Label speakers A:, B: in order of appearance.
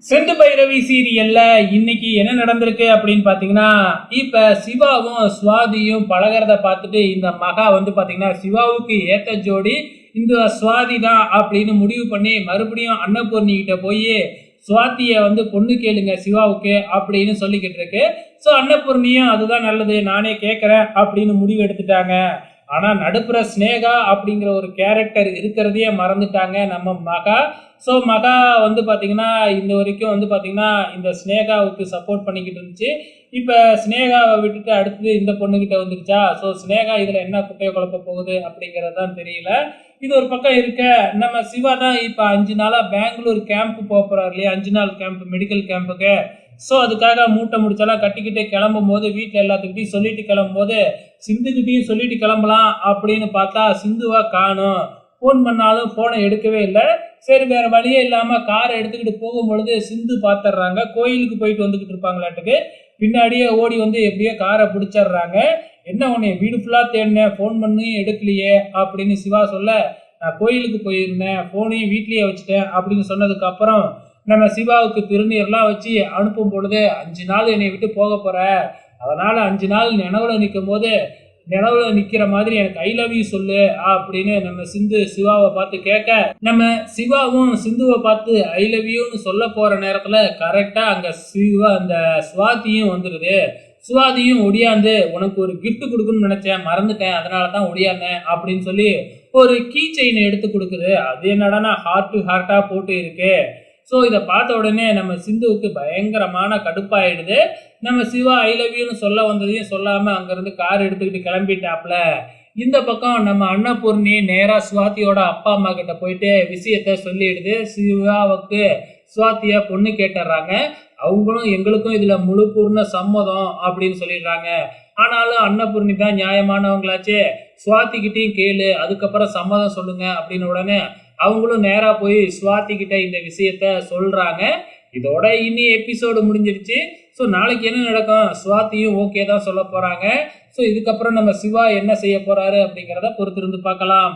A: Cent Bhairavi சீரியல்ல இன்னைக்கு என்ன நடந்திருக்கு அப்படின்னு பாத்தீங்கன்னா, இப்ப சிவாவும் சுவாதியும் பழகிறத பார்த்துட்டு இந்த மகா பாத்தீங்கன்னா சிவாவுக்கு ஏத்த ஜோடி இந்த சுவாதி தான் அப்படின்னு முடிவு பண்ணி மறுபடியும் அன்னபூர்ணி கிட்ட போய் சுவாதிய பொண்ணு கேளுங்க சிவாவுக்கு அப்படின்னு சொல்லிக்கிட்டு இருக்கு. ஸோ அன்னபூர்ணியும் அதுதான் நல்லது, நானே கேட்கறேன் அப்படின்னு முடிவு எடுத்துட்டாங்க. ஆனா நடுப்புற ஸ்னேகா அப்படிங்கிற ஒரு கேரக்டர் இருக்கிறதையே மறந்துட்டாங்க நம்ம மகா. ஸோ மகா பாத்தீங்கன்னா இந்த வரைக்கும் பாத்தீங்கன்னா இந்த ஸ்னேகாவுக்கு சப்போர்ட் பண்ணிக்கிட்டு இருந்துச்சு. இப்ப ஸ்னேகாவை விட்டுட்டு அடுத்தது இந்த பொண்ணுகிட்ட வந்துருச்சா. ஸோ ஸ்னேகா இதுல என்ன குட்டையை குழப்ப போகுது அப்படிங்கிறது தான் தெரியல. இது ஒரு பக்கம் இருக்க, நம்ம சிவா தான் இப்ப 5 நாளா பெங்களூர் கேம்ப் போறாரு இல்லையா, 5 நாள் கேம்ப், மெடிக்கல் கேம்புக்கு. ஸோ அதுக்காக மூட்டை முடிச்செல்லாம் கட்டிக்கிட்டு கிளம்பும் போது வீட்டில் எல்லாத்துக்கிட்டையும் சொல்லிட்டு கிளம்பும் போது சிந்துக்கிட்டையும் சொல்லிட்டு கிளம்பலாம் அப்படின்னு பார்த்தா சிந்துவா காணும். ஃபோன் பண்ணாலும் ஃபோனை எடுக்கவே இல்லை. சரி வேற வழியே இல்லாம காரை எடுத்துக்கிட்டு போகும்பொழுது சிந்து பார்த்துடுறாங்க. கோயிலுக்கு போயிட்டு வந்துகிட்டு இருப்பாங்களாட்டுக்கு பின்னாடியே ஓடி எப்படியோ காரை பிடிச்சிடுறாங்க. என்ன உன்னை வீடு ஃபுல்லா தேடினேன், ஃபோன் பண்ணி எடுக்கலையே அப்படின்னு சிவா சொல்ல, நான் கோயிலுக்கு போயிருந்தேன், ஃபோனையும் வீட்லயே வச்சுட்டேன் அப்படின்னு சொன்னதுக்கு அப்புறம் நம்ம சிவாவுக்கு திருநீர்லாம் வச்சு அனுப்பும் பொழுது 5 நாள் என்னை விட்டு போக போற, அதனால 5 நாள் நினைவுல நிற்கும் போது நினைவுல நிக்கிற மாதிரி எனக்கு ஐ லவ் யூ சொல்லு அப்படின்னு நம்ம சிந்து சிவாவை பார்த்து கேட்க, நம்ம சிவாவும் சிந்துவை பார்த்து ஐ லவ் யூன்னு சொல்ல போற நேரத்துல கரெக்டா அங்க சிவா அந்த சுவாதியும் வந்துருது. சுவாதியும் ஒடியாந்து உனக்கு ஒரு கிஃப்ட் கொடுக்கணும்னு நினைச்சேன், மறந்துட்டேன், அதனாலதான் ஒடியாந்தேன் அப்படின்னு சொல்லி ஒரு கீ செயினை எடுத்து கொடுக்குது. அது என்னடானா ஹார்ட் டு ஹார்ட்டா போட்டு இருக்கு. ஸோ இதை பார்த்த உடனே நம்ம சிந்துவுக்கு பயங்கரமான கடுப்பாயிடுது. நம்ம சிவா ஐ லவ் யூன்னு சொல்ல வந்ததையும் சொல்லாம அங்கிருந்து கார் எடுத்துக்கிட்டு கிளம்பிட்டாப்ல. இந்த பக்கம் நம்ம அன்னபூர்ணி நேரா சுவாதியோட அப்பா அம்மா கிட்ட போயிட்டு விஷயத்த சொல்லிடுது. சிவாவுக்கு சுவாதியா பொண்ணு கேட்டுறாங்க. அவங்களும் எங்களுக்கும் இதுல முழு பூர்ண சம்மதம் அப்படின்னு சொல்லிடுறாங்க. ஆனாலும் அன்னபூர்ணி தான் நியாயமானவங்களாச்சே, சுவாதிக்கிட்டையும் கேளு, அதுக்கப்புறம் சம்மதம் சொல்லுங்க அப்படின்னு உடனே அவங்களும் நேரா போய் சுவாதி கிட்ட இந்த விஷயத்த சொல்றாங்க. இதோட இனி எபிசோடு முடிஞ்சிருச்சு. ஸோ நாளைக்கு என்ன நடக்கும், சுவாதியும் ஓகே தான் சொல்ல போறாங்க. ஸோ இதுக்கப்புறம் நம்ம சிவா என்ன செய்ய போறாரு அப்படிங்கிறத பொறுத்திருந்து பார்க்கலாம்.